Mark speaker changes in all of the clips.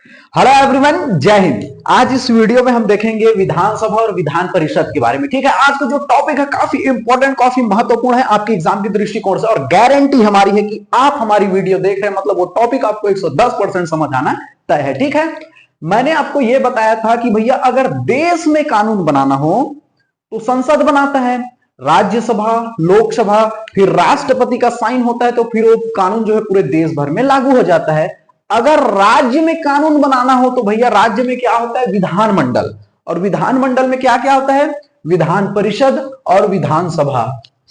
Speaker 1: Hello everyone, जय हिंद। आज इस वीडियो में हम देखेंगे विधानसभा और विधान परिषद के बारे में। ठीक है, आज का जो टॉपिक है काफी इंपॉर्टेंट, काफी महत्वपूर्ण है आपके एग्जाम के दृष्टिकोण से, और गारंटी हमारी है कि आप हमारी वीडियो देख रहे हैं मतलब वो टॉपिक आपको 110% समझ आना तय है। ठीक है, मैंने आपको यह बताया था कि भैया अगर देश में कानून बनाना हो तो संसद बनाता है, राज्यसभा, लोकसभा, फिर राष्ट्रपति का साइन होता है, तो फिर वो कानून जो है पूरे देश भर में लागू हो जाता है। अगर राज्य में कानून बनाना हो तो भैया राज्य में क्या होता है, विधानमंडल, और विधानमंडल में क्या क्या होता है, विधान परिषद और विधानसभा।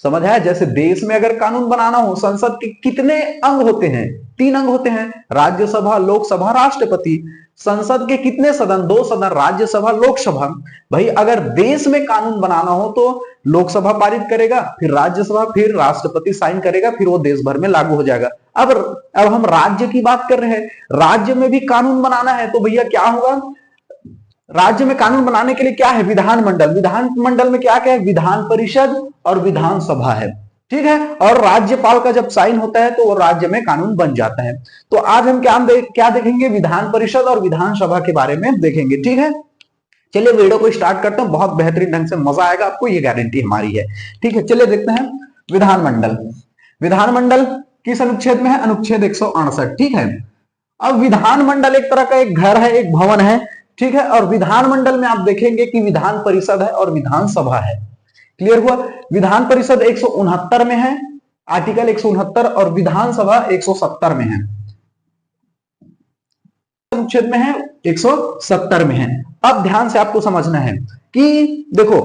Speaker 1: समझ है? जैसे देश में अगर कानून बनाना हो, संसद के कितने अंग होते हैं, 3 अंग होते हैं, राज्यसभा, लोकसभा, राष्ट्रपति। संसद के कितने सदन, 2 सदन, राज्यसभा, लोकसभा। भाई अगर देश में कानून बनाना हो तो लोकसभा पारित करेगा, फिर राज्यसभा, फिर राष्ट्रपति साइन करेगा, फिर वो देश भर में लागू हो जाएगा। अब हम राज्य की बात कर रहे हैं, राज्य में भी कानून बनाना है तो भैया क्या होगा, राज्य में कानून बनाने के लिए क्या है, विधानमंडल। विधानमंडल में क्या क्या है, विधान परिषद और विधानसभा है। ठीक है, और राज्यपाल का जब साइन होता है तो वो राज्य में कानून बन जाता है। तो आज हम क्या देखेंगे, विधान परिषद और विधानसभा के बारे में देखेंगे। ठीक है, चलिए वीडियो को स्टार्ट करते हैं, बहुत बेहतरीन ढंग से मजा आएगा आपको, ये गारंटी हमारी है। ठीक है, चलिए देखते हैं विधानमंडल। विधानमंडल किस अनुच्छेद में है, अनुच्छेद 168। ठीक है, अब विधानमंडल एक तरह का एक घर है, एक भवन है। ठीक है, और विधानमंडल में आप देखेंगे कि विधान परिषद है और विधानसभा है। क्लियर हुआ? विधान परिषद 169 में है, आर्टिकल 169, और विधानसभा 170 में है, अनुच्छेद में है 170 में है। अब ध्यान से आपको समझना है कि देखो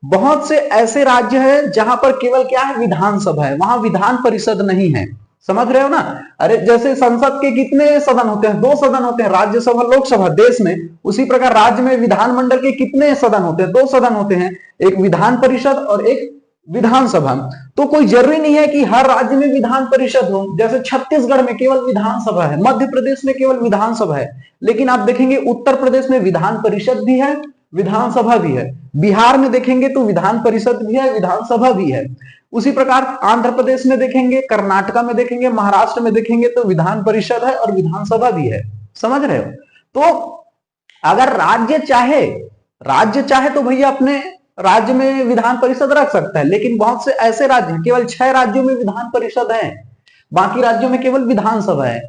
Speaker 1: बहुत से ऐसे राज्य हैं जहां पर केवल क्या है, विधानसभा है, वहां विधान परिषद नहीं है। समझ रहे हो ना? अरे जैसे संसद के कितने सदन होते हैं, 2 सदन होते हैं, राज्यसभा, लोकसभा देश में। उसी प्रकार राज्य में विधानमंडल के कितने सदन होते हैं, 2 सदन होते हैं, एक विधान परिषद और एक विधानसभा। तो कोई जरूरी नहीं है कि हर राज्य में विधान परिषद हो। जैसे छत्तीसगढ़ में केवल विधानसभा है, मध्य प्रदेश में केवल विधानसभा है, लेकिन आप देखेंगे उत्तर प्रदेश में विधान परिषद भी है, विधानसभा भी है। बिहार में देखेंगे तो विधान परिषद भी है, विधानसभा भी है। उसी प्रकार आंध्र प्रदेश में देखेंगे, कर्नाटका में देखेंगे, महाराष्ट्र में देखेंगे तो विधान परिषद है और विधानसभा भी है। समझ रहे हो? तो अगर राज्य चाहे तो भैया अपने राज्य में विधान परिषद रख सकता है, लेकिन बहुत से ऐसे राज्य हैं, केवल 6 राज्यों में विधान परिषद है, बाकी राज्यों में केवल विधानसभा है।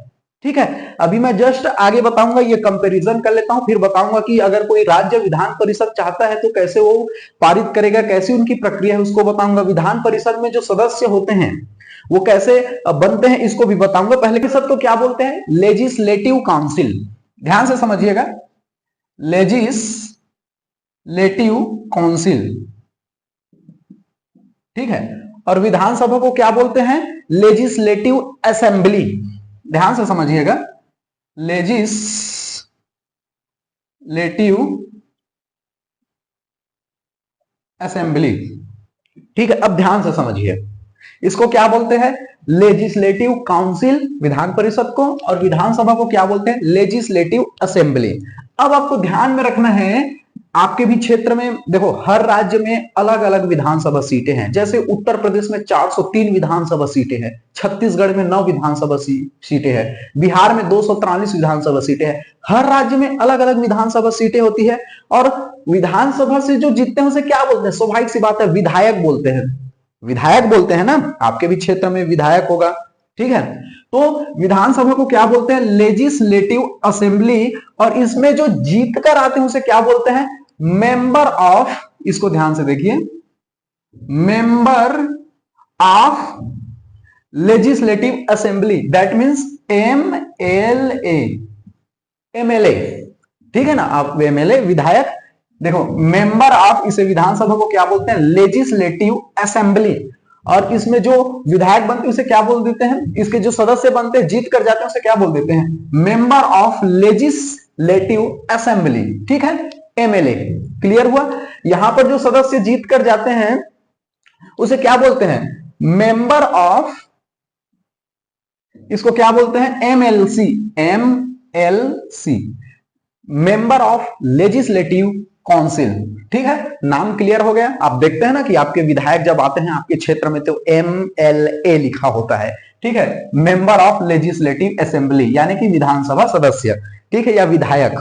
Speaker 1: ठीक है, अभी मैं जस्ट आगे बताऊंगा, ये कंपैरिजन कर लेता हूं, फिर बताऊंगा कि अगर कोई राज्य विधान परिषद चाहता है तो कैसे वो पारित करेगा, कैसी उनकी प्रक्रिया है उसको बताऊंगा। विधान परिषद में जो सदस्य होते हैं वो कैसे बनते हैं इसको भी बताऊंगा। पहले परिषद को क्या बोलते हैं, लेजिस्लेटिव काउंसिल। ध्यान से समझिएगा, लेजिस्लेटिव काउंसिल। ठीक है, और विधानसभा को क्या बोलते हैं, लेजिस्लेटिव असेंबली। ध्यान से समझिएगा, लेजिस्लेटिव असेंबली। ठीक है, अब ध्यान से समझिए, इसको क्या बोलते हैं, लेजिस्लेटिव काउंसिल विधान परिषद को, और विधानसभा को क्या बोलते हैं, लेजिस्लेटिव असेंबली। अब आपको ध्यान में रखना है, आपके भी क्षेत्र में देखो हर राज्य में अलग अलग विधानसभा सीटें हैं। जैसे उत्तर प्रदेश में 403 विधानसभा सीटें हैं, छत्तीसगढ़ में 9 विधानसभा सीटें हैं, बिहार में 243 विधानसभा सीटें हैं। हर राज्य में अलग अलग विधानसभा सीटें होती है, और विधानसभा से जो जीतते हैं उसे क्या बोलते हैं, स्वाभाविक सी बात है, विधायक बोलते हैं। विधायक बोलते हैं ना, आपके भी क्षेत्र में विधायक होगा। ठीक है, तो विधानसभा को क्या बोलते हैं, लेजिस्लेटिव असेंबली, और इसमें जो जीत कर आते हैं उसे क्या बोलते हैं, मेंबर ऑफ। इसको ध्यान से देखिए, member of legislative assembly, that means MLA. ठीक है ना, आप एमएलए विधायक, देखो मेंबर ऑफ, इसे विधानसभा को क्या बोलते हैं, लेजिस्लेटिव असेंबली। और इसमें जो विधायक बनते हैं उसे क्या बोल देते हैं, इसके जो सदस्य बनते हैं जीत कर जाते हैं उसे क्या बोल देते हैं, मेंबर ऑफ लेजिस्लेटिव असेंबली। ठीक है, एमएलए। क्लियर हुआ? यहां पर जो सदस्य जीत कर जाते हैं उसे क्या बोलते हैं, मेंबर ऑफ, इसको क्या बोलते हैं, MLC, member of legislative council. ठीक है, नाम क्लियर हो गया। आप देखते हैं ना कि आपके विधायक जब आते हैं आपके क्षेत्र में तो एमएलए लिखा होता है। ठीक है, मेंबर ऑफ लेजिस्लेटिव असेंबली यानी कि विधानसभा सदस्य। ठीक है, या विधायक।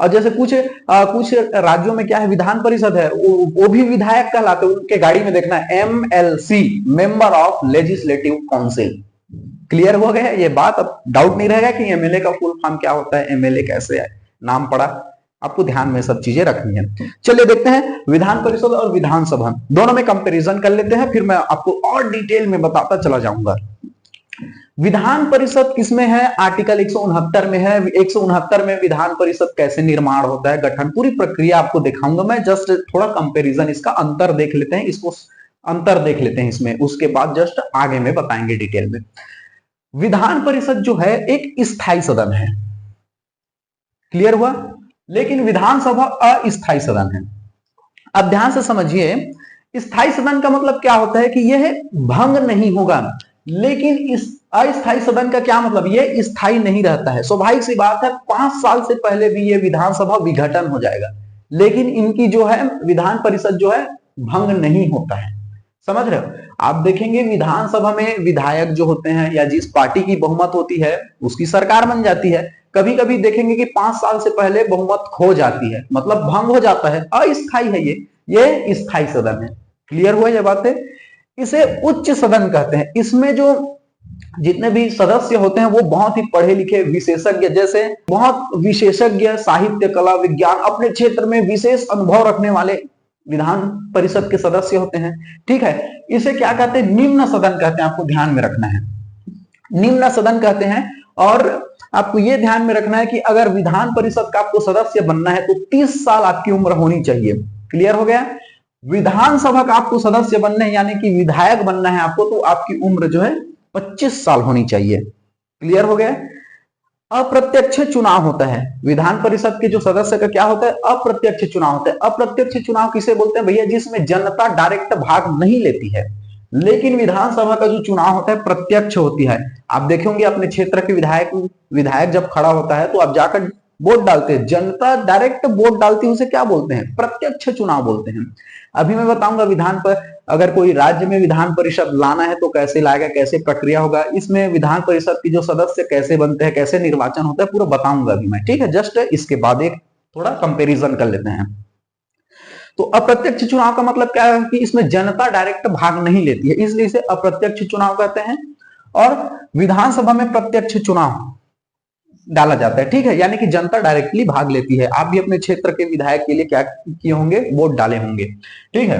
Speaker 1: और जैसे कुछ राज्यों में क्या है, विधान परिषद है, वो भी विधायक कहलाते हैं। उनके गाड़ी में देखना है MLC, member of legislative council. Clear हो गया ये बात? अब डाउट नहीं रहेगा कि एमएलए का फुल फॉर्म क्या होता है, एमएलए कैसे है, नाम पड़ा, आपको ध्यान में सब चीजें रखनी है। चलिए देखते हैं विधान परिषद और विधानसभा दोनों में कंपैरिजन कर लेते हैं, फिर मैं आपको और डिटेल में बताता चला जाऊंगा। विधान परिषद किसमें है? आर्टिकल 169 में है। 169 में विधान परिषद कैसे निर्माण होता है, गठन, पूरी प्रक्रिया आपको दिखाऊंगा मैं। जस्ट थोड़ा कंपैरिजन, इसका अंतर देख लेते हैं, इसको अंतर देख लेते हैं इसमें, उसके बाद जस्ट आगे में बताएंगे डिटेल में। विधान परिषद जो है एक स्थायी सदन है, क्लियर हुआ? लेकिन विधानसभा अस्थायी सदन है। अब ध्यान से समझिए, स्थायी सदन का मतलब क्या होता है कि यह भंग नहीं होगा, लेकिन इस अस्थायी सदन का क्या मतलब, यह स्थायी नहीं रहता है। स्वाभाविक सी बात है, 5 साल से पहले भी यह विधानसभा विघटन हो जाएगा, लेकिन इनकी जो है विधान परिषद जो है भंग नहीं होता है। समझ रहे हो? आप देखेंगे विधानसभा में विधायक जो होते हैं या जिस पार्टी की बहुमत होती है उसकी सरकार बन जाती है। कभी कभी देखेंगे कि 5 साल से पहले बहुमत खो जाती है, मतलब भंग हो जाता है, अस्थायी है ये स्थायी सदन है। क्लियर हुआ ये बात है? इसे उच्च सदन कहते हैं। इसमें जो जितने भी सदस्य होते हैं वो बहुत ही पढ़े लिखे विशेषज्ञ, जैसे बहुत विशेषज्ञ, साहित्य, कला, विज्ञान, अपने क्षेत्र में विशेष अनुभव रखने वाले विधान परिषद के सदस्य होते हैं। ठीक है, इसे क्या कहते हैं? निम्न सदन कहते हैं। आपको ध्यान में रखना है, निम्न सदन कहते हैं। और आपको यह ध्यान में रखना है कि अगर विधान परिषद का आपको सदस्य बनना है तो 30 साल आपकी उम्र होनी चाहिए। क्लियर हो गया? विधानसभा का आपको सदस्य बनना है, यानी कि विधायक बनना है आपको, तो आपकी उम्र जो है 25 साल होनी चाहिए। क्लियर हो गया? अप्रत्यक्ष चुनाव होता है विधान परिषद के जो सदस्य का, क्या होता है? अप्रत्यक्ष चुनाव होता है। अप्रत्यक्ष चुनाव किसे बोलते हैं भैया? जिसमें जनता डायरेक्ट भाग नहीं लेती है। लेकिन विधानसभा का जो चुनाव होता है प्रत्यक्ष होती है। आप देखेंगे अपने क्षेत्र के विधायक जब खड़ा होता है तो आप जाकर वोट डालते हैं, जनता डायरेक्ट वोट डालती है, उसे क्या बोलते हैं? प्रत्यक्ष चुनाव बोलते हैं। अभी मैं बताऊंगा विधान पर, अगर कोई राज्य में विधान परिषद लाना है तो कैसे लाएगा, कैसे प्रक्रिया होगा, इसमें विधान परिषद की जो सदस्य कैसे बनते हैं, कैसे निर्वाचन होता है, पूरा बताऊंगा अभी मैं। ठीक है, जस्ट इसके बाद एक थोड़ा कंपेरिजन कर लेते हैं। तो अप्रत्यक्ष चुनाव का मतलब क्या है कि इसमें जनता डायरेक्ट भाग नहीं लेती है, इसलिए इसे अप्रत्यक्ष चुनाव कहते हैं। और विधानसभा में प्रत्यक्ष चुनाव डाला जाता है। ठीक है, यानी कि जनता डायरेक्टली भाग लेती है। आप भी अपने क्षेत्र के विधायक के लिए क्या किए होंगे? वोट डाले होंगे। ठीक है,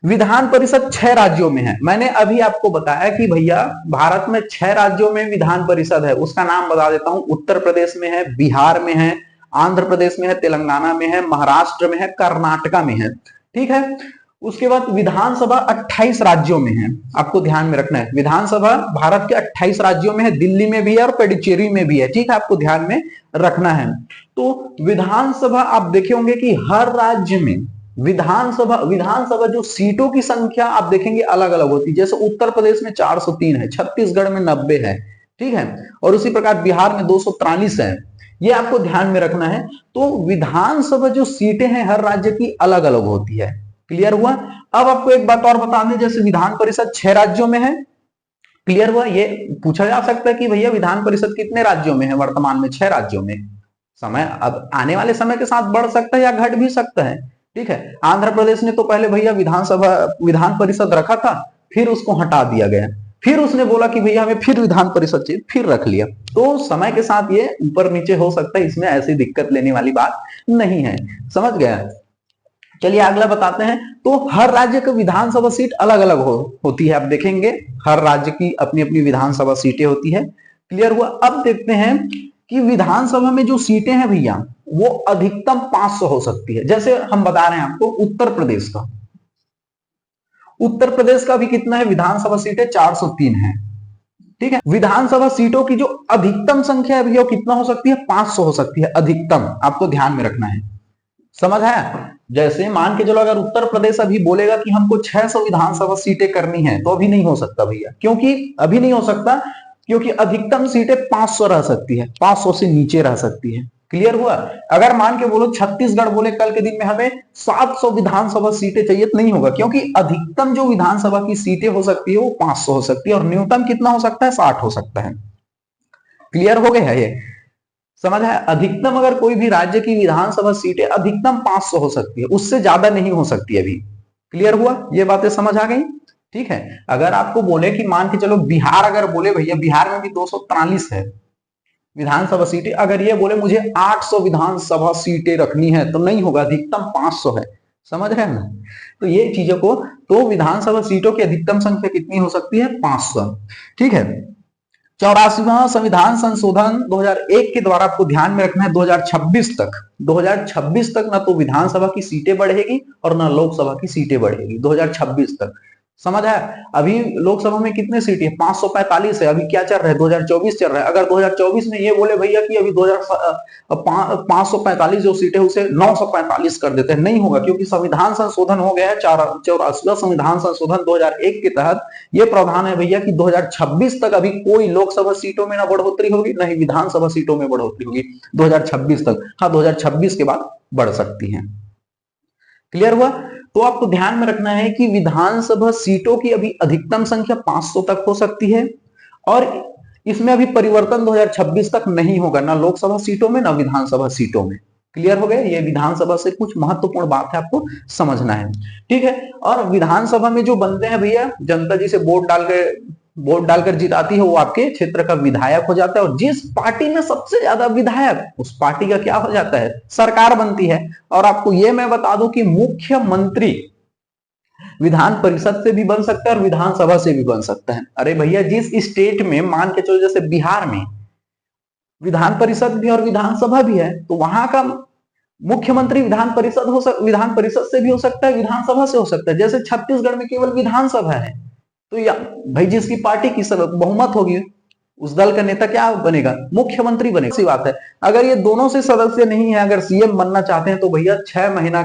Speaker 1: विधान परिषद 6 राज्यों में है। मैंने अभी आपको बताया कि भैया भारत में 6 राज्यों में विधान परिषद है। उसका नाम बता देता हूं। उत्तर प्रदेश में है, बिहार में है, आंध्र प्रदेश में है, तेलंगाना में है, महाराष्ट्र में है, कर्नाटका में है। ठीक है, उसके बाद विधानसभा 28 राज्यों में है। आपको ध्यान में रखना है, विधानसभा भारत के 28 राज्यों में है, दिल्ली में भी है और पुडुचेरी में भी है। ठीक है, आपको ध्यान में रखना है। तो विधानसभा आप देखे होंगे कि हर राज्य में विधानसभा जो सीटों की संख्या आप देखेंगे अलग अलग होती है। जैसे उत्तर प्रदेश में 403 है, छत्तीसगढ़ में 90 है। ठीक है, और उसी प्रकार बिहार में 243 है। ये आपको ध्यान में रखना है। तो विधानसभा जो सीटें हैं हर राज्य की अलग अलग होती है। क्लियर हुआ? अब आपको एक बात और बता दें, जैसे विधान परिषद 6 राज्यों में है। क्लियर हुआ? ये पूछा जा सकता है कि भैया विधान परिषद कितने राज्यों में है? वर्तमान में 6 राज्यों में। समय अब आने वाले समय के साथ बढ़ सकता है या घट भी सकता है। ठीक है, आंध्र प्रदेश ने तो पहले भैया विधान परिषद रखा था, फिर उसको हटा दिया गया, फिर उसने बोला कि भैया हमें फिर विधान परिषद चाहिए, फिर रख लिया। तो समय के साथ ये ऊपर नीचे हो सकता है, इसमें ऐसी दिक्कत लेने वाली बात नहीं है। समझ गया? चलिए अगला बताते हैं। तो हर राज्य का विधानसभा सीट अलग अलग होती है। आप देखेंगे हर राज्य की अपनी अपनी विधानसभा सीटें होती है। क्लियर हुआ? अब देखते हैं कि विधानसभा में जो सीटें हैं भैया वो अधिकतम 500 हो सकती है। जैसे हम बता रहे हैं आपको उत्तर प्रदेश का भी कितना है? विधानसभा सीटें 403 है। ठीक है, विधानसभा सीटों की जो अधिकतम संख्या है भैया कितना हो सकती है? 500 हो सकती है अधिकतम। आपको ध्यान में रखना है। समझ है? जैसे मान के चलो अगर उत्तर प्रदेश अभी बोलेगा कि हमको 600 विधानसभा सीटें करनी है, तो अभी नहीं हो सकता भैया। क्योंकि अभी नहीं हो सकता क्योंकि अधिकतम सीटें 500 रह सकती है, 500 से नीचे रह सकती है। क्लियर हुआ? अगर मान के बोलो छत्तीसगढ़ बोले कल के दिन में हमें 700 विधानसभा सीटें चाहिए, तो नहीं होगा, क्योंकि अधिकतम जो विधानसभा की सीटें हो सकती है वो 500 हो सकती है और न्यूनतम कितना हो सकता है? 60 हो सकता है। क्लियर हो गया है ये? समझ है? अधिकतम अगर कोई भी राज्य की विधानसभा सीटें अधिकतम 500 हो सकती है, उससे ज्यादा नहीं हो सकती। अभी क्लियर हुआ? ये बातें समझ आ गई? ठीक है। अगर आपको बोले कि मान के चलो बिहार, अगर बोले भैया बिहार में भी 243 है विधानसभा सीटें, अगर ये बोले मुझे 800 विधानसभा सीटें रखनी है तो नहीं होगा, अधिकतम 500 है। समझ रहे हैं ना? तो ये चीजों को, तो विधानसभा सीटों की अधिकतम संख्या कितनी हो सकती है? 500। ठीक है। 84वां संविधान संशोधन 2001 के द्वारा आपको ध्यान में रखना है 2026 तक ना तो विधानसभा की सीटें बढ़ेगी और ना लोकसभा की सीटें बढ़ेगी 2026 तक। समझ है? अभी लोकसभा में कितने सीट है? 545 है। अभी क्या चल रहा है? 2024 चल रहा है। अगर 2024 में ये बोले भैया कि अभी 545 जो सीटें उसे 945 कर देते हैं, नहीं होगा, क्योंकि संविधान संशोधन हो गया है। 84वां संविधान संशोधन 2001 के तहत ये प्रावधान है भैया कि 2026 तक अभी कोई लोकसभा सीटों में ना बढ़ोतरी होगी, ना ही विधानसभा सीटों में बढ़ोतरी होगी 2026 तक। हाँ, 2026 के बाद बढ़ सकती है। क्लियर हुआ? तो आपको ध्यान में रखना है कि विधानसभा सीटों की अभी अधिकतम संख्या 500 तक हो सकती है और इसमें अभी परिवर्तन 2026 तक नहीं होगा, ना लोकसभा सीटों में ना विधानसभा सीटों में। क्लियर हो गया? ये विधानसभा से कुछ महत्वपूर्ण बात है, आपको समझना है। ठीक है। और विधानसभा में जो बनते हैं भैया, जनता जी से वोट डालकर जिताती है, वो आपके क्षेत्र का विधायक हो जाता है और जिस पार्टी में सबसे ज्यादा विधायक, उस पार्टी का क्या हो जाता है? सरकार बनती है। और आपको ये मैं बता दूं कि मुख्यमंत्री विधान परिषद से भी बन सकता है और विधानसभा से भी बन सकता है। अरे भैया, जिस स्टेट में मान के चलो जैसे बिहार में विधान परिषद भी और विधानसभा भी है, तो वहां का मुख्यमंत्री विधान परिषद से भी हो सकता है, विधानसभा से हो सकता है। जैसे छत्तीसगढ़ में केवल विधानसभा है, तो या भाई जिसकी पार्टी की बहुमत होगी, उस दल का नेता क्या बनेगा? मुख्यमंत्री बनेगा। सी बात है। अगर ये दोनों से सदस्य नहीं है, अगर सीएम बनना चाहते हैं, तो भैया 6 महीने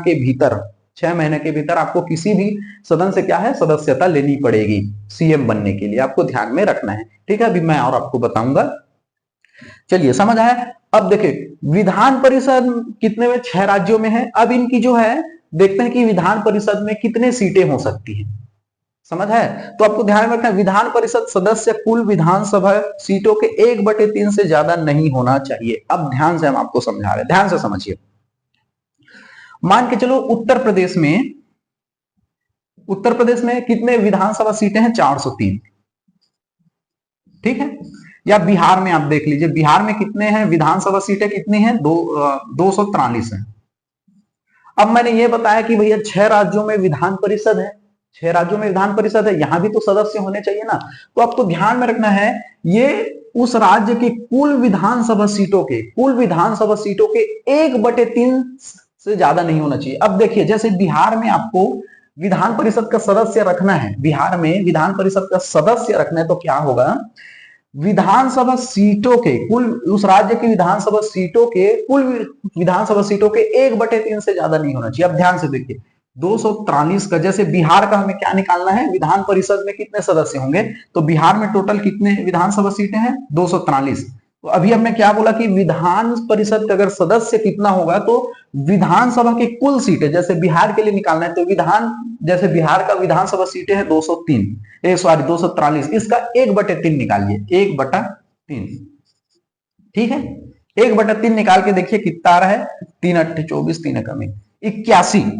Speaker 1: के भीतर आपको किसी भी सदन से क्या है? सदस्यता लेनी पड़ेगी सीएम बनने के लिए। आपको ध्यान में रखना है। ठीक है। अभी मैं और आपको बताऊंगा। चलिए, समझ आया? अब देखिए, विधान परिषद कितने में? 6 राज्यों में है। अब इनकी जो है, देखते हैं कि विधान परिषद में कितने सीटें हो सकती हैं। समझ है? तो आपको ध्यान में रखना है, विधान परिषद सदस्य कुल विधानसभा सीटों के 1/3 से ज्यादा नहीं होना चाहिए। अब ध्यान से हम आपको समझा रहे हैं, ध्यान से समझिए। मान के चलो उत्तर प्रदेश में कितने विधानसभा सीटें हैं? 403। ठीक है। या बिहार में आप देख लीजिए, बिहार में कितने हैं विधानसभा सीटें? कितनी हैं? 243 है। अब मैंने ये बताया कि भैया 6 राज्यों में विधान परिषद है, 6 राज्यों में विधान परिषद है, यहां भी तो सदस्य होने चाहिए ना। तो आपको ध्यान में रखना है, ये उस राज्य की कुल विधानसभा सीटों के 1/3 से ज्यादा नहीं होना चाहिए। अब देखिए, जैसे बिहार में आपको विधान परिषद का सदस्य रखना है, बिहार में विधान परिषद का सदस्य रखना है, तो क्या होगा? विधानसभा सीटों के कुल, उस राज्य की विधानसभा सीटों के कुल विधानसभा सीटों के 1/3 से ज्यादा नहीं होना चाहिए। अब ध्यान से देखिए, 243 का, जैसे बिहार का हमें क्या निकालना है? विधान परिषद में कितने सदस्य होंगे? तो बिहार में टोटल कितने विधानसभा सीटें हैं? 243। तो अभी हमने क्या बोला कि विधान परिषद का अगर सदस्य कितना होगा, तो विधानसभा की कुल सीटें, जैसे बिहार के लिए निकालना है, तो जैसे बिहार का विधानसभा सीटें हैं 243, इसका 1/3 निकालिए, 1/3। ठीक है। 1/3 निकाल के देखिए कितना आ रहा है? 3 8 24, 3 कम 81।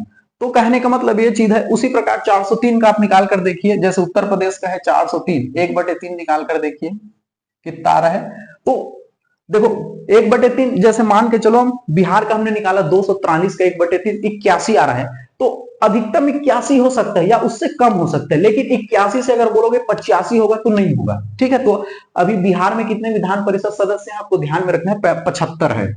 Speaker 1: तो कहने का मतलब ये चीज है। उसी प्रकार 403 का आप निकाल कर देखिए, जैसे उत्तर प्रदेश का है 403, 1/3 निकाल कर देखिए कितना आ रहा है। तो देखो 1/3, जैसे मान के चलो हम बिहार का हमने निकाला 243 का 1/3, 81 आ रहा है। तो अधिकतम 81 हो सकता है या उससे कम हो सकता है, लेकिन 81 से अगर बोलोगे 85 होगा तो नहीं होगा। ठीक है। तो अभी बिहार में कितने विधान परिषद सदस्य हैं? आपको ध्यान में रखना है, 75 है।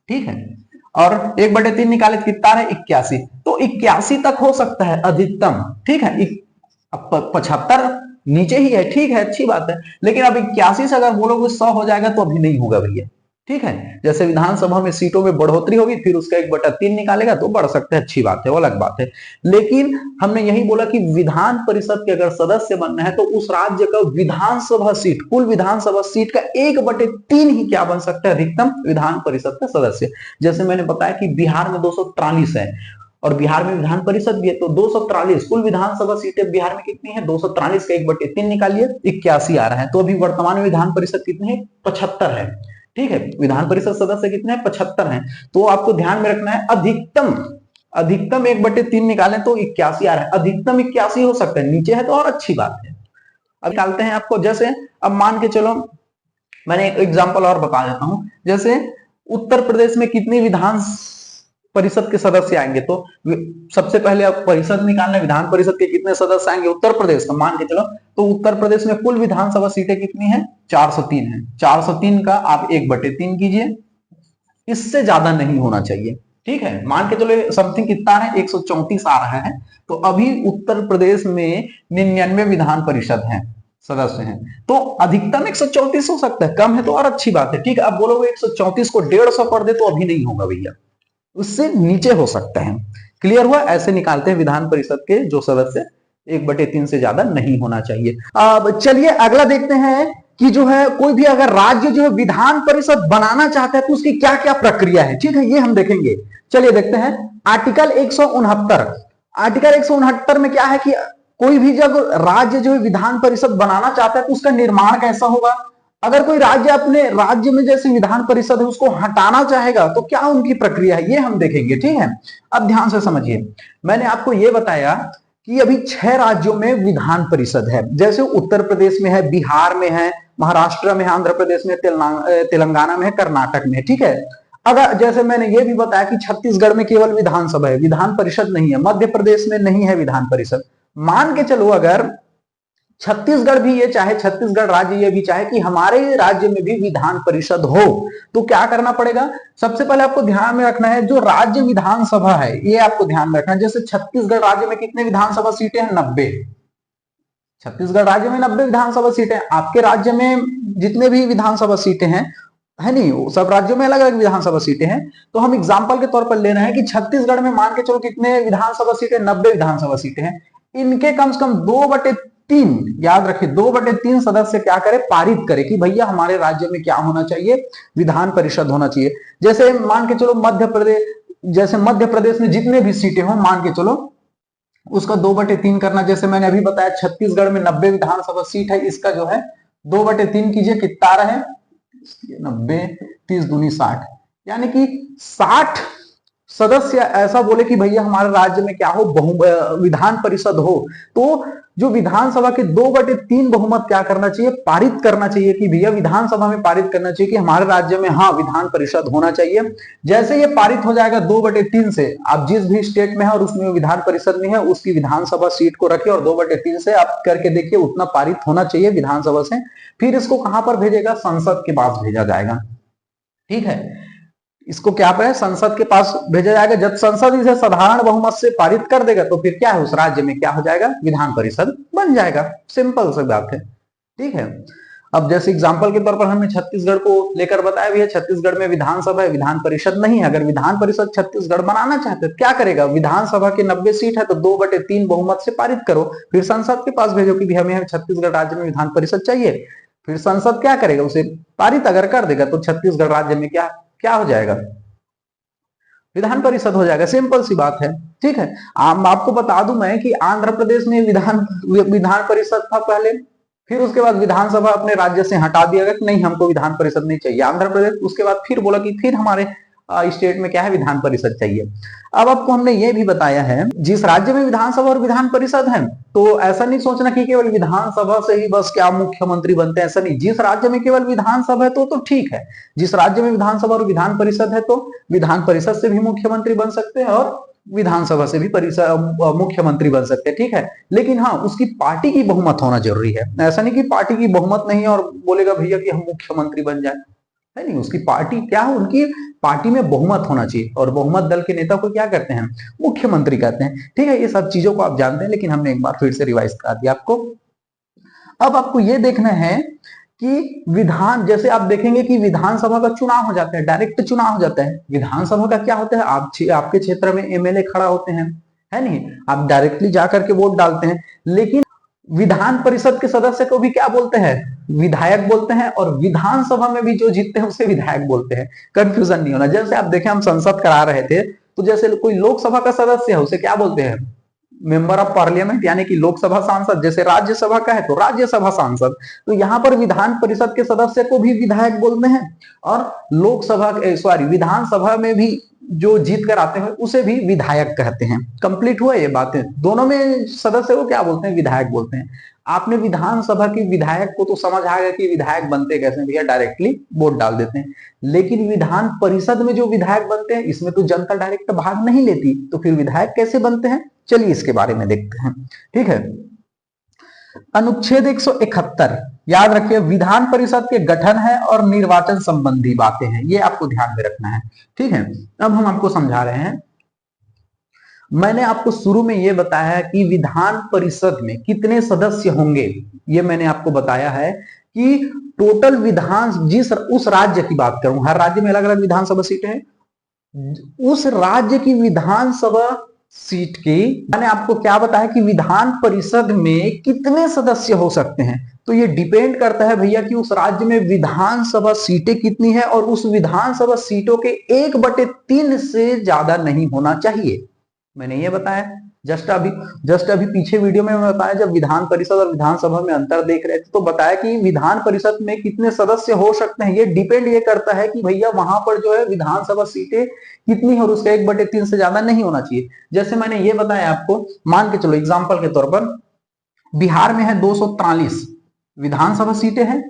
Speaker 1: ठीक है। और 1/3 निकाले कितना है? 81। तो 81 तक हो सकता है अधिकतम। ठीक है। अब 75 नीचे ही है, ठीक है, अच्छी बात है, लेकिन अब 81 से अगर बोलोगे 100 हो जाएगा, तो अभी नहीं होगा भैया। ठीक है। जैसे विधानसभा में सीटों में बढ़ोतरी होगी, फिर उसका 1/3 निकालेगा तो बढ़ सकता है, अच्छी बात है, वो अलग बात है। लेकिन हमने यही बोला कि विधान परिषद के अगर सदस्य बनना है, तो उस राज्य का विधानसभा सीट, कुल विधानसभा सीट का 1/3 ही क्या बन सकता है? अधिकतम विधान परिषद का सदस्य। जैसे मैंने बताया कि बिहार में 243 है और बिहार में विधान परिषद भी है, तो 243 कुल विधानसभा सीटें बिहार में कितनी है? 243 का 1/3 निकालिए, 81 आ रहा है। तो अभी वर्तमान में विधान परिषद कितनी है? 75 है। ठीक है, विधान परिषद सदस्य कितने हैं? 75 हैं। तो आपको ध्यान में रखना है अधिकतम 1/3 निकालें तो 81 आ रहा है, अधिकतम 81 हो सकता है, नीचे है तो और अच्छी बात है। अब निकालते हैं आपको, जैसे अब मान के चलो, मैंने एक एग्जांपल और बता देता हूं, जैसे उत्तर प्रदेश में कितनी विधान परिषद के सदस्य आएंगे, तो सबसे पहले आप परिषद निकालना, विधान परिषद के कितने सदस्य आएंगे उत्तर प्रदेश का, मान के चलो, तो उत्तर प्रदेश में कुल विधानसभा सीटें कितनी हैं? 403 है। 403 का आप 1/3 कीजिए, इससे ज्यादा नहीं होना चाहिए। ठीक है, मान के चलो समथिंग कितना है? 134 आ रहा है। तो अभी उत्तर प्रदेश में 99 विधान परिषद हैं, सदस्य हैं, तो अधिकतम 134 हो सकता है, कम है तो और अच्छी बात है। ठीक है, अब बोलोगे 134 को 150 कर दे, तो अभी नहीं होगा भैया, उससे नीचे हो सकता है। क्लियर हुआ? ऐसे निकालते हैं विधान परिषद के जो सदस्य, 1/3 से ज्यादा नहीं होना चाहिए। अब चलिए अगला देखते हैं कि जो है कोई भी अगर राज्य जो है विधान परिषद बनाना चाहता है तो उसकी क्या क्या प्रक्रिया है। ठीक है, ये हम देखेंगे। चलिए देखते हैं आर्टिकल 169। आर्टिकल 169 में क्या है कि कोई भी जब राज्य जो है विधान परिषद बनाना चाहता है तो उसका निर्माण कैसा होगा। अगर कोई राज्य अपने राज्य में जैसे विधान परिषद है उसको हटाना चाहेगा तो क्या उनकी प्रक्रिया है, ये हम देखेंगे। ठीक है, अब ध्यान से समझिए, मैंने आपको ये बताया कि अभी 6 राज्यों में विधान परिषद है, जैसे उत्तर प्रदेश में है, बिहार में है, महाराष्ट्र में है, आंध्र प्रदेश में, तेलंगाना में है, कर्नाटक में है। ठीक है, अगर जैसे मैंने ये भी बताया कि छत्तीसगढ़ में केवल विधानसभा है, विधान परिषद नहीं है, मध्य प्रदेश में नहीं है विधान परिषद। मान के चलो अगर छत्तीसगढ़ भी ये चाहे, छत्तीसगढ़ राज्य ये भी चाहे कि हमारे राज्य में भी विधान परिषद हो, तो क्या करना पड़ेगा? सबसे पहले आपको ध्यान में रखना है जो राज्य विधानसभा है, ये आपको ध्यान में रखना है। जैसे छत्तीसगढ़ राज्य में कितने विधानसभा सीटें हैं? 90। छत्तीसगढ़ राज्य में 90 विधानसभा सीटें। आपके राज्य में जितने भी विधानसभा सीटें हैं, है नहीं, सब राज्यों में अलग अलग विधानसभा सीटें हैं, तो हम एग्जाम्पल के तौर पर लेना है कि छत्तीसगढ़ में मान के चलो कितने विधानसभा सीटें? 90 विधानसभा सीटें हैं। इनके कम से कम 2/3, याद रखिए 2/3 सदस्य क्या करे? पारित करे कि भैया हमारे राज्य में क्या होना चाहिए? विधान परिषद होना चाहिए। जैसे मान के चलो मध्य प्रदेश, जैसे मध्य प्रदेश में जितने भी सीटें हो, मान के चलो उसका 2/3 करना। जैसे मैंने अभी बताया छत्तीसगढ़ में 90 विधानसभा सीट है, इसका जो है 2/3 कीजिए, कितना रहे? 90, 30 दूनी 60, यानी कि 60 सदस्य ऐसा बोले कि भैया हमारे राज्य में क्या हो? विधान परिषद हो, तो जो विधानसभा के 2/3 बहुमत क्या करना चाहिए? पारित करना चाहिए कि भैया विधानसभा में पारित करना चाहिए कि हमारे राज्य में हाँ विधान परिषद होना चाहिए। जैसे ये पारित हो जाएगा 2/3 से, आप जिस भी स्टेट में है और उसमें विधान परिषद नहीं है, उसकी विधानसभा सीट को रखिए और 2/3 से आप करके देखिए, उतना पारित होना चाहिए विधानसभा से। फिर इसको कहां पर भेजेगा? संसद के पास भेजा जाएगा। ठीक है, इसको क्या है? संसद के पास भेजा जाएगा। जब संसद इसे साधारण बहुमत से पारित कर देगा तो फिर क्या है? उस राज्य में क्या हो जाएगा? विधान परिषद बन जाएगा। सिंपल सी बात है। ठीक है, अब जैसे एग्जांपल के तौर पर हमने छत्तीसगढ़ को लेकर बताया भी है, छत्तीसगढ़ में विधानसभा है, विधान परिषद नहीं है। अगर विधान परिषद छत्तीसगढ़ बनाना चाहते तो क्या करेगा? विधानसभा के 90 सीट है तो 2/3 बहुमत से पारित करो, फिर संसद के पास भेजो कि भी हमें छत्तीसगढ़ राज्य में विधान परिषद चाहिए। फिर संसद क्या करेगा? उसे पारित अगर कर देगा तो छत्तीसगढ़ राज्य में क्या हो जाएगा? विधान परिषद हो जाएगा। सिंपल सी बात है। ठीक है, आपको बता दूं मैं कि आंध्र प्रदेश में विधान परिषद था पहले, फिर उसके बाद विधानसभा अपने राज्य से हटा दिया गया, नहीं हमको विधान परिषद नहीं चाहिए आंध्र प्रदेश। उसके बाद फिर बोला कि फिर हमारे स्टेट में क्या है? विधान परिषद चाहिए। अब आपको हमने ये भी बताया है जिस राज्य में विधानसभा और विधान परिषद है, तो ऐसा नहीं सोचना कि केवल विधानसभा से ही बस क्या मुख्यमंत्री बनते हैं, ऐसा नहीं। जिस राज्य में केवल विधानसभा है तो ठीक है, जिस राज्य में विधानसभा और विधान परिषद है तो विधान परिषद से भी मुख्यमंत्री बन सकते हैं और विधानसभा से भी मुख्यमंत्री बन सकते हैं। ठीक है, लेकिन हाँ उसकी पार्टी की बहुमत होना जरूरी है। ऐसा नहीं कि पार्टी की बहुमत नहीं है और बोलेगा भैया कि हम मुख्यमंत्री बन जाए, है नहीं। उसकी पार्टी क्या हो? उनकी पार्टी में बहुमत होना चाहिए, और बहुमत दल के नेता को क्या कहते हैं? मुख्यमंत्री कहते हैं। ठीक है, ये सब चीजों को आप जानते हैं, लेकिन हमने एक बार फिर से रिवाइज करा दिया आपको। अब आपको ये देखना है कि विधान, जैसे आप देखेंगे कि विधानसभा का चुनाव हो जाता है, डायरेक्ट चुनाव हो जाता है। विधानसभा का क्या होता है? आपके क्षेत्र में एमएलए खड़ा होते हैं, है नहीं, आप डायरेक्टली जाकर के वोट डालते हैं। लेकिन विधान परिषद के सदस्य को भी क्या बोलते हैं? विधायक बोलते हैं, और विधानसभा में भी जो जीतते हैं उसे विधायक बोलते हैं। कंफ्यूजन नहीं होना। जैसे आप देखें हम संसद करा रहे थे, तो जैसे कोई लोकसभा का सदस्य है उसे क्या बोलते हैं? मेंबर ऑफ पार्लियामेंट यानी कि लोकसभा सांसद, जैसे राज्यसभा का है तो राज्यसभा सांसद, तो यहां पर विधान परिषद के सदस्य को भी विधायक बोलते हैं, और लोकसभा सॉरी विधानसभा में भी जो जीत कर आते हैं उसे भी विधायक कहते हैं। कंप्लीट हुआ ये बातें, दोनों में सदस्य को क्या बोलते हैं, विधायक बोलते हैं। आपने विधानसभा की विधायक को तो समझ आ गया कि विधायक बनते कैसे, भैया डायरेक्टली वोट डाल देते हैं, लेकिन विधान परिषद में जो विधायक बनते हैं इसमें तो जनता डायरेक्ट भाग नहीं लेती, तो फिर विधायक कैसे बनते हैं, चलिए इसके बारे में देखते हैं। ठीक है, अनुच्छेद 171 याद रखिए, विधान परिषद के गठन है और निर्वाचन संबंधी बातें हैं, ये आपको ध्यान में रखना है। ठीक है, अब हम आपको समझा रहे हैं। मैंने आपको शुरू में यह बताया कि विधान परिषद में कितने सदस्य होंगे, ये मैंने आपको बताया है कि टोटल विधान, जिस उस राज्य की बात करूं, हर राज्य में अलग अलग विधानसभा सीटें हैं, उस राज्य की विधानसभा सीट की मैंने आपको क्या बताया कि विधान परिषद में कितने सदस्य हो सकते हैं, तो ये डिपेंड करता है भैया कि उस राज्य में विधानसभा सीटें कितनी है, और उस विधानसभा सीटों के 1/3 से ज्यादा नहीं होना चाहिए। मैंने ये बताया जस्ट अभी पीछे वीडियो में मैं बताया, जब विधान परिषद और विधानसभा में अंतर देख रहे थे तो बताया कि विधान परिषद में कितने सदस्य हो सकते हैं, ये डिपेंड ये करता है कि भैया वहां पर जो है विधानसभा सीटें कितनी है और उसका 1/3 से ज्यादा नहीं होना चाहिए। जैसे मैंने ये बताया आपको, मान के चलो एग्जाम्पल के तौर पर बिहार में है 243 विधानसभा सीटें हैं,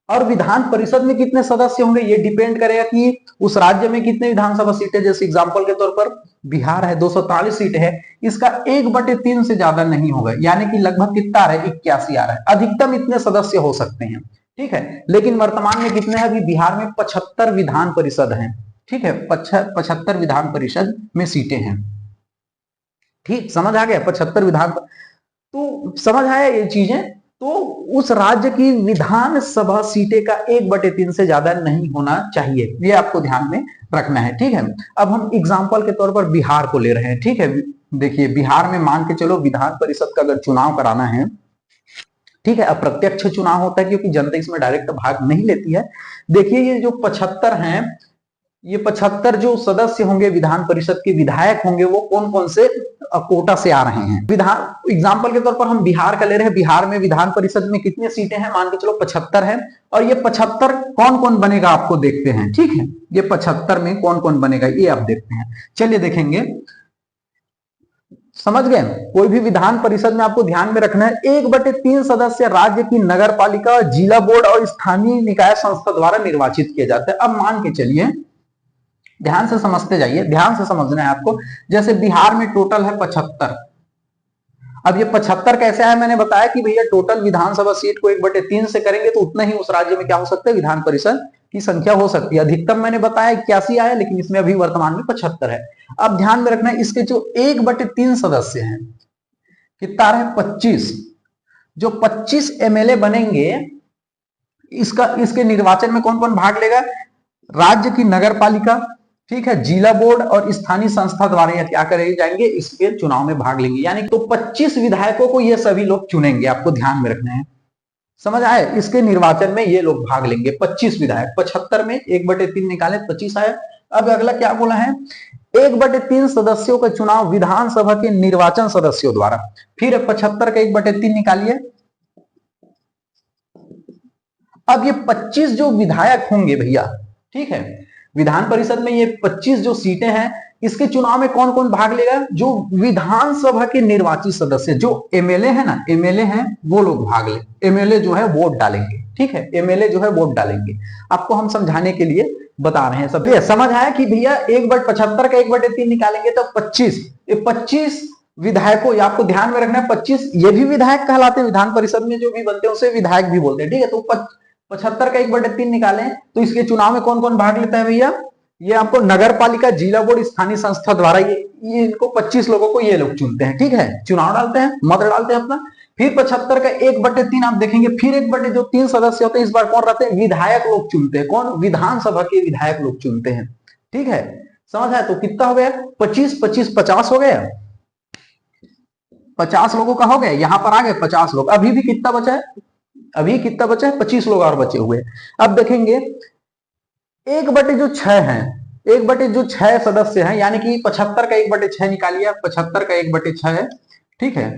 Speaker 1: और विधान परिषद में कितने सदस्य होंगे ये डिपेंड करेगा कि उस राज्य में कितने विधानसभा सीटें, जैसे एग्जांपल के तौर पर बिहार है 243 सीट है, इसका 1/3 से ज्यादा नहीं होगा, यानी कि लगभग कितना आ रहा है, 81 आ रहा है, अधिकतम इतने सदस्य हो सकते हैं। ठीक है, लेकिन वर्तमान में कितने हैं, अभी बिहार में 75 विधान परिषद हैं। ठीक है, 75 विधान परिषद में सीटें हैं। ठीक, समझ आ गया, 75 विधान, तो समझ आया ये चीजें। तो उस राज्य की विधानसभा सीटें का 1/3 से ज्यादा नहीं होना चाहिए, ये आपको ध्यान में रखना है। ठीक है, अब हम एग्जाम्पल के तौर पर बिहार को ले रहे हैं। ठीक है, देखिए बिहार में मान के चलो विधान परिषद का अगर चुनाव कराना है, ठीक है, अप्रत्यक्ष चुनाव होता है क्योंकि जनता इसमें डायरेक्ट भाग नहीं लेती है। देखिए ये जो 75 हैं, ये 75 जो सदस्य होंगे विधान परिषद के विधायक होंगे, वो कौन कौन से कोटा से आ रहे हैं। विधान एग्जाम्पल के तौर पर हम बिहार का ले रहे हैं, बिहार में विधान परिषद में कितनी सीटें हैं, मान के चलो 75 है, और ये 75 कौन कौन बनेगा आपको देखते हैं। ठीक है, ये 75 में कौन कौन बनेगा ये आप देखते हैं, चलिए देखेंगे। समझ गए, कोई भी विधान परिषद में आपको ध्यान में रखना है 1/3 सदस्य राज्य की नगर पालिका, जिला बोर्ड और स्थानीय निकाय संस्था द्वारा निर्वाचित किए जाते हैं। अब मान के चलिए, ध्यान से समझते जाइए, ध्यान से समझना है आपको। जैसे बिहार में टोटल है 75, अब ये 75 कैसे आया, मैंने बताया कि भैया टोटल विधानसभा सीट को 1/3 से करेंगे तो उतना ही उस राज्य में क्या हो सकता है, विधान परिषद की संख्या हो सकती है। अधिकतम मैंने बताया 81 आया, लेकिन इसमें अभी वर्तमान में 75 है। अब ध्यान में रखना है, इसके जो 1/3 सदस्य हैं कितना रहे, 25, जो 25 एमएलए बनेंगे, इसके निर्वाचन में कौन कौन भाग लेगा, राज्य की नगर पालिका, ठीक है, जिला बोर्ड और स्थानीय संस्था द्वारा यह क्या करे जाएंगे, इसके चुनाव में भाग लेंगे। यानी तो 25 विधायकों को ये सभी लोग चुनेंगे, आपको ध्यान में रखना है। समझ आए, इसके निर्वाचन में ये लोग भाग लेंगे 25 विधायक। 75 में 1/3 निकाले 25 आया। अब अगला क्या बोला है, 1/3 सदस्यों का चुनाव विधानसभा के निर्वाचन सदस्यों द्वारा। फिर 75 का 1/3 निकालिए। अब ये 25 जो विधायक होंगे भैया, ठीक है, विधान परिषद में ये 25 जो सीटें हैं, इसके चुनाव में कौन कौन भाग लेगा, जो विधानसभा के निर्वाचित सदस्य, जो एमएलए है ना, एमएलए हैं वो लोग भाग ले, एमएलए जो है वोट डालेंगे। ठीक है, एमएलए जो है वोट डालेंगे। आपको हम समझाने के लिए बता रहे हैं, सब समझ आया कि भैया 1/75 का 1/3 निकालेंगे तो 25 विधायकों, आपको ध्यान में रखना है 25 ये भी विधायक कहलाते हैं, विधान परिषद में जो भी बनते हैं उसे विधायक भी बोलते हैं। ठीक है, तो 75 का 1/3 निकालें तो इसके चुनाव में कौन कौन भाग लेता है भैया, ये आपको नगर पालिका, जिला बोर्ड, स्थानीय संस्था द्वारा ये इनको 25 लोगों को ये लोग चुनते हैं। ठीक है, चुनाव डालते हैं, मत डालते हैं अपना। फिर 75 का 1/3 आप देखेंगे, फिर 1/3 सदस्य होते हैं, इस बार कौन रहते हैं, विधायक लोग चुनते हैं। कौन, विधानसभा के विधायक लोग चुनते हैं। ठीक है, समझ आया, तो कितना हो गया, 25 25 50 हो गया, 50 लोगों का हो गया, यहां पर आ गए 50 लोग। अभी भी कितना बचा है, अभी कितना बचा है, 25 लोग और बचे हुए। अब देखेंगे 1/6 है, 1/6 सदस्य हैं, यानी कि 75 का 1/6 निकालिए, 75 का 1/6 है, ठीक है,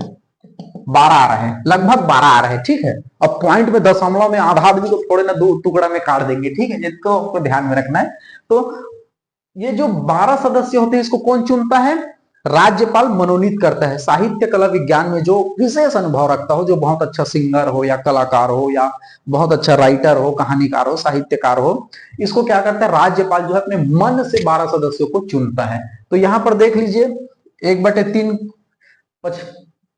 Speaker 1: 12 आ रहा है, लगभग 12 आ रहा है। ठीक है, अब पॉइंट में दशमलव में आधा आदमी को थोड़े ना दो टुकड़ा में काट देंगे। ठीक है, इसको आपको ध्यान में रखना है। तो ये जो 12 सदस्य होते हैं इसको कौन चुनता है? राज्यपाल मनोनीत करता है। साहित्य कला विज्ञान में जो विशेष अनुभव रखता हो, जो बहुत अच्छा सिंगर हो या कलाकार हो या बहुत अच्छा राइटर हो, कहानीकार हो, साहित्यकार हो, इसको क्या करता है? राज्यपाल जो है अपने मन से 12 सदस्यों को चुनता है। तो यहां पर देख लीजिए, 1/3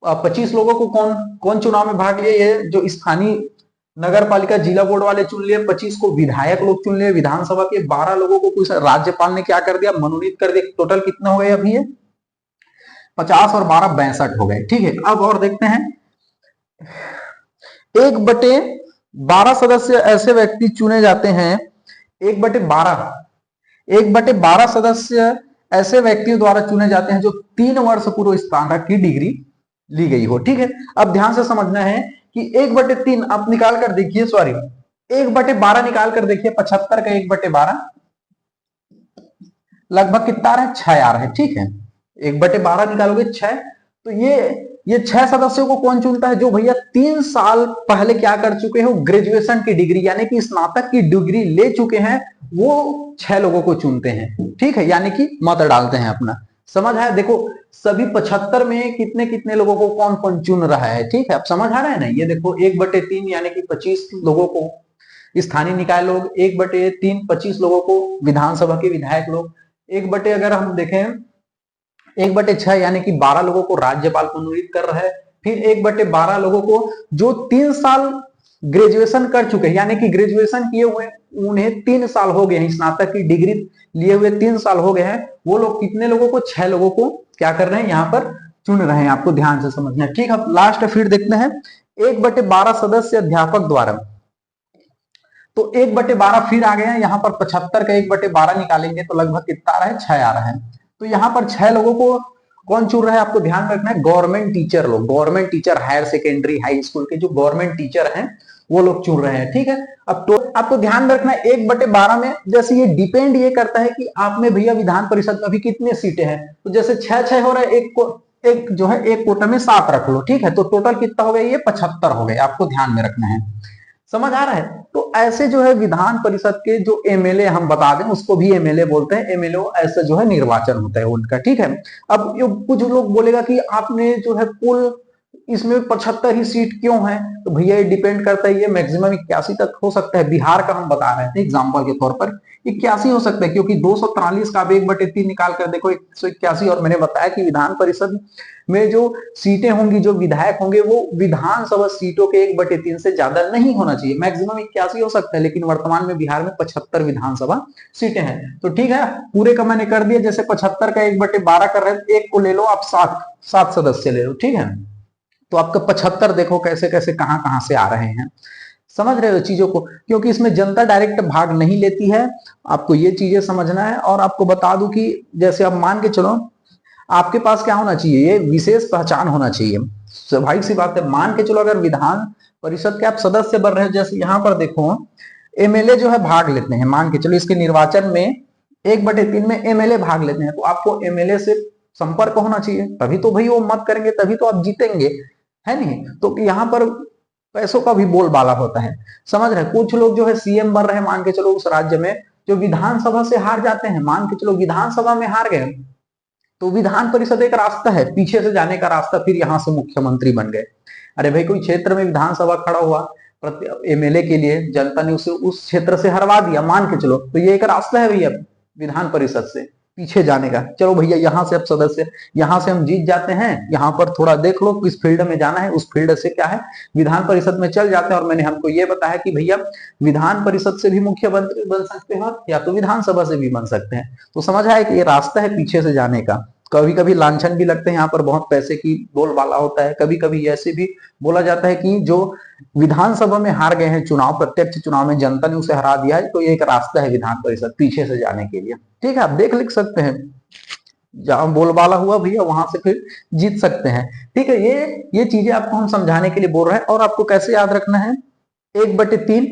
Speaker 1: 25 लोगों को कौन कौन चुनाव में भाग लिए? ये जो स्थानीय नगर पालिका जिला बोर्ड वाले चुन लिए, 25 को विधायक लोग चुन लिए, विधानसभा के 12 लोगों को कुछ राज्यपाल ने क्या कर दिया? मनोनीत कर दिया। टोटल कितना हो गए अभी? ये 50 और 12 62 हो गए। ठीक है, अब और देखते हैं, 1/12 सदस्य ऐसे व्यक्ति चुने जाते हैं, 1/12 सदस्य ऐसे व्यक्तियों द्वारा चुने जाते हैं जो 3 वर्ष पूर्व स्नातक की डिग्री ली गई हो। ठीक है, अब ध्यान से समझना है कि 1/3 आप निकाल कर देखिए, सॉरी 1/12 निकाल कर देखिए, 75 का 1/12 लगभग कितना आ रहा है? 6 आ रहा है। ठीक है, 1/12 निकालोगे 6, तो ये 6 सदस्यों को कौन चुनता है? जो भैया 3 साल पहले क्या कर चुके हो? ग्रेजुएशन की डिग्री यानी कि स्नातक की डिग्री ले चुके हैं, वो 6 लोगों को चुनते हैं। ठीक है, यानी कि मत डालते हैं अपना। समझ आया? देखो सभी 75 में कितने कितने लोगों को कौन कौन चुन रहा है। ठीक है, अब समझ आ रहा है ना? ये देखो 1/3 यानी कि 25 लोगों को स्थानीय निकाय लोग, 1/3 25 लोगों को विधानसभा के विधायक लोग, अगर हम देखें 1/6 यानी कि 12 लोगों को राज्यपाल मनोनीत कर रहा है। फिर 1/12 लोगों को जो 3 साल ग्रेजुएशन कर चुके हैं, यानी कि ग्रेजुएशन किए हुए उन्हें 3 साल हो गए हैं, स्नातक की डिग्री लिए हुए 3 साल हो गए हैं, वो लोग कितने लोगों को? 6 लोगों को क्या कर रहे हैं? यहाँ पर चुन रहे हैं। आपको ध्यान से समझना है। ठीक है, लास्ट फिर देखते हैं, 1/12 सदस्य अध्यापक द्वारा, तो 1/12 फिर आ गए हैं। यहाँ पर 75 का 1/12 निकालेंगे तो लगभग कितना आ रहा है? 6 आ रहा है। तो यहाँ पर 6 लोगों को कौन चुन रहा है? आपको ध्यान रखना है, गवर्नमेंट टीचर लोग, government teacher higher secondary high school के जो गवर्नमेंट टीचर हैं वो लोग चुन रहे हैं। ठीक है, अब तो आपको ध्यान रखना है 1/12 में जैसे ये डिपेंड ये करता है कि आप में भैया विधान परिषद में अभी कितने सीटें हैं। तो जैसे 6 हो रहा है, एक जो है एक कोटे में 7 रख लो। ठीक है, तो टोटल कितना हो गया? ये 75 हो गए। आपको ध्यान में रखना है। समझ आ रहा है? तो ऐसे जो है विधान परिषद के जो एमएलए, हम बता दें उसको भी एमएलए बोलते हैं, एमएलए ऐसा जो है निर्वाचन होता है उनका। ठीक है, अब कुछ लोग बोलेगा कि आपने जो है कुल इसमें 75 ही सीट क्यों है? तो भैया ये डिपेंड करता है, ये मैक्सिमम 81 तक हो सकता है। बिहार का हम बता रहे थे एग्जाम्पल के तौर पर, 81 हो सकता है, क्योंकि 243 का 1/3 निकाल कर देखो 181। और मैंने बताया कि विधान परिषद में जो सीटें होंगी, जो विधायक होंगे, वो विधानसभा सीटों के 1/3 से ज्यादा नहीं होना चाहिए। मैक्सिमम 81 हो सकता है, लेकिन वर्तमान में बिहार में 75 विधानसभा सीटें हैं। तो ठीक है, पूरे का मैंने कर दिया। जैसे 75 का 1/12 कर रहे हैं, एक को ले लो आप, 7 सदस्य ले लो। ठीक है, तो आपका 75 देखो कैसे कैसे कहां कहां से आ रहे हैं। समझ रहे हो चीजों को? क्योंकि इसमें जनता डायरेक्ट भाग नहीं लेती है। आपको ये चीजें समझना है। और आपको बता दूं कि जैसे आप मान के चलो, आपके पास क्या होना चाहिए? ये विशेष पहचान होना चाहिए। स्वाभाविक सी बात है। मान के चलो अगर विधान परिषद के आप सदस्य बन रहे हो, जैसे यहाँ पर देखो एमएलए जो है भाग लेते हैं, मान के चलो इसके निर्वाचन में 1/3 में एमएलए भाग लेते हैं, तो आपको एमएलए से संपर्क होना चाहिए, तभी तो भाई वो मत करेंगे, तभी तो आप जीतेंगे, है नहीं? तो यहाँ पर पैसों का भी बोलबाला होता है। समझ रहे? कुछ लोग जो है सीएम बन रहे हैं, मान के चलो उस राज्य में, जो विधानसभा से हार जाते हैं, मान के चलो विधानसभा में हार गए, तो विधान परिषद एक रास्ता है पीछे से जाने का रास्ता, फिर यहां से मुख्यमंत्री बन गए। अरे भाई कोई क्षेत्र में विधानसभा खड़ा हुआ एमएलए के लिए, जनता ने उसे उस क्षेत्र से हरवा दिया, मान के चलो, तो ये एक रास्ता है भैया विधान परिषद से पीछे जाने का। चलो भैया यहाँ से अब सदस्य, यहाँ से हम जीत जाते हैं, यहाँ पर थोड़ा देख लो किस फील्ड में जाना है, उस फील्ड से क्या है विधान परिषद में चल जाते हैं। और मैंने हमको ये बताया कि भैया विधान परिषद से भी मुख्यमंत्री बन सकते हैं या तो विधानसभा से भी बन सकते हैं। तो समझ आया कि ये रास्ता है पीछे से जाने का। कभी कभी लांछन भी लगते हैं, यहाँ पर बहुत पैसे की बोलबाला होता है। कभी कभी ऐसे भी बोला जाता है कि जो विधानसभा में हार गए हैं चुनाव, प्रत्यक्ष चुनाव में जनता ने उसे हरा दिया है, तो ये एक रास्ता है विधान परिषद पीछे से जाने के लिए। ठीक है, आप देख लिख सकते हैं, जहां बोलबाला हुआ भैया वहां से फिर जीत सकते हैं। ठीक है, ये चीजें आपको हम समझाने के लिए बोल रहे हैं। और आपको कैसे याद रखना है? 1/3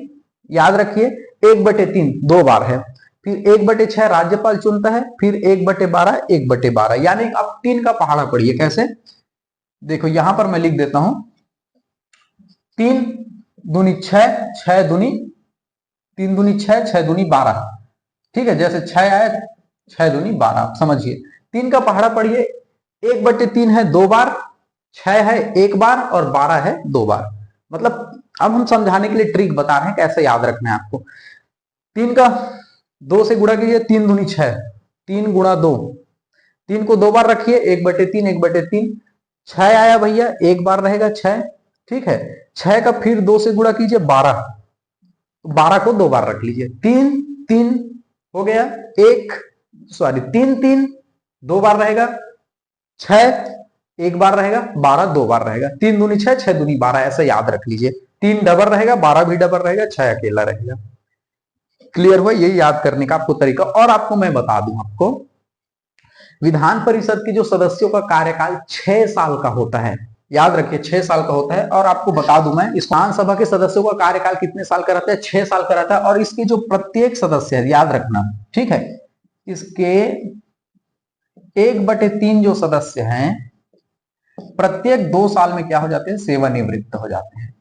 Speaker 1: याद रखिए, 1/3 2 बार है, फिर 1/6 राज्यपाल चुनता है, फिर 1/12 1/12, यानी आप 3 का पहाड़ा पढ़िए। कैसे? देखो यहां पर मैं लिख देता हूं 3 दूनी 6, 6 दूनी 3 दूनी 6, 6 दूनी 12। ठीक है, जैसे 6 आया 6 दूनी 12, समझिए 3 का पहाड़ा पढ़िए 1/3 है 2 बार, 6 है 1 बार और 12 है 2 बार। मतलब अब हम समझाने के लिए ट्रिक बता रहे हैं कैसे याद रखना है आपको। 3 का 2 से गुणा कीजिए, 3 दूनी 6, 3 गुणा 2, 3 को 2 बार रखिए 1/3, 1/3, 6 आया भैया 1 बार रहेगा 6। ठीक है, 6 का फिर 2 से गुणा कीजिए 12, 12 को 2 बार रख लीजिए, 3 3 हो गया 3 3 2 बार रहेगा, 6 1 बार रहेगा, 12 2 बार रहेगा, 3 दूनी 6, 6 दूनी 12, ऐसा याद रख लीजिए। 3 डबल रहेगा, 12 भी डबल रहेगा, 6 अकेला रहेगा। क्लियर हुआ? यही याद करने का आपको तरीका। और आपको मैं बता दूं, आपको विधान परिषद के जो सदस्यों का कार्यकाल 6 साल का होता है, याद रखिए 6 साल का होता है। और आपको बता दूं मैं, इस विधानसभा के सदस्यों का कार्यकाल कितने साल का रहता है? 6 साल का रहता है। और इसके जो प्रत्येक सदस्य है, याद रखना, ठीक है, इसके 1/3 जो सदस्य हैं प्रत्येक 2 साल में क्या हो जाते हैं? सेवानिवृत्त हो जाते हैं।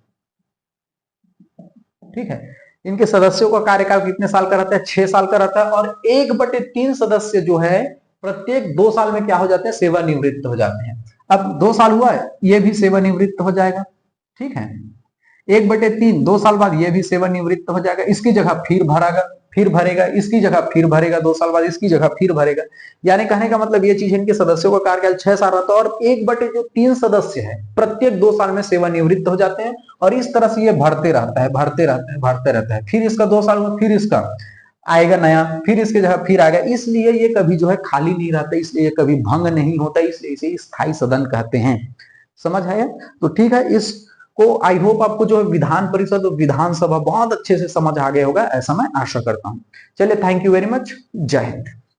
Speaker 1: ठीक है, इनके सदस्यों का कार्यकाल कितने साल का रहता है? 6 साल का रहता है। और 1/3 सदस्य जो है प्रत्येक 2 साल में क्या हो जाते हैं? सेवानिवृत्त हो जाते हैं। अब 2 साल हुआ है, ये भी सेवानिवृत्त हो जाएगा। ठीक है, 1/3 2 साल बाद ये भी सेवानिवृत्त हो जाएगा, इसकी जगह फिर भरेगा, इसकी जगह फिर भरेगा, 2 साल बाद इसकी जगह फिर भरेगा। यानी कहने का मतलब ये चीज है, इनके सदस्यों का कार्यकाल 6 साल रहता है और 1/3 सदस्य है प्रत्येक 2 साल में सेवानिवृत्त हो जाते हैं। और इस तरह से ये बढ़ते रहता है, बढ़ते रहता है, बढ़ते रहता है। फिर इसका 2 साल में फिर इसका आएगा नया, फिर इसके जगह फिर आएगा। इसलिए ये कभी जो है खाली नहीं रहता, इसलिए कभी भंग नहीं होता, इसलिए इसे स्थायी सदन कहते हैं। समझ आया? तो ठीक है, इसको आई होप आपको जो है विधान परिषद और विधानसभा बहुत अच्छे से समझ आ गया होगा, ऐसा मैं आशा करता हूं। चलिए, थैंक यू वेरी मच, जय हिंद।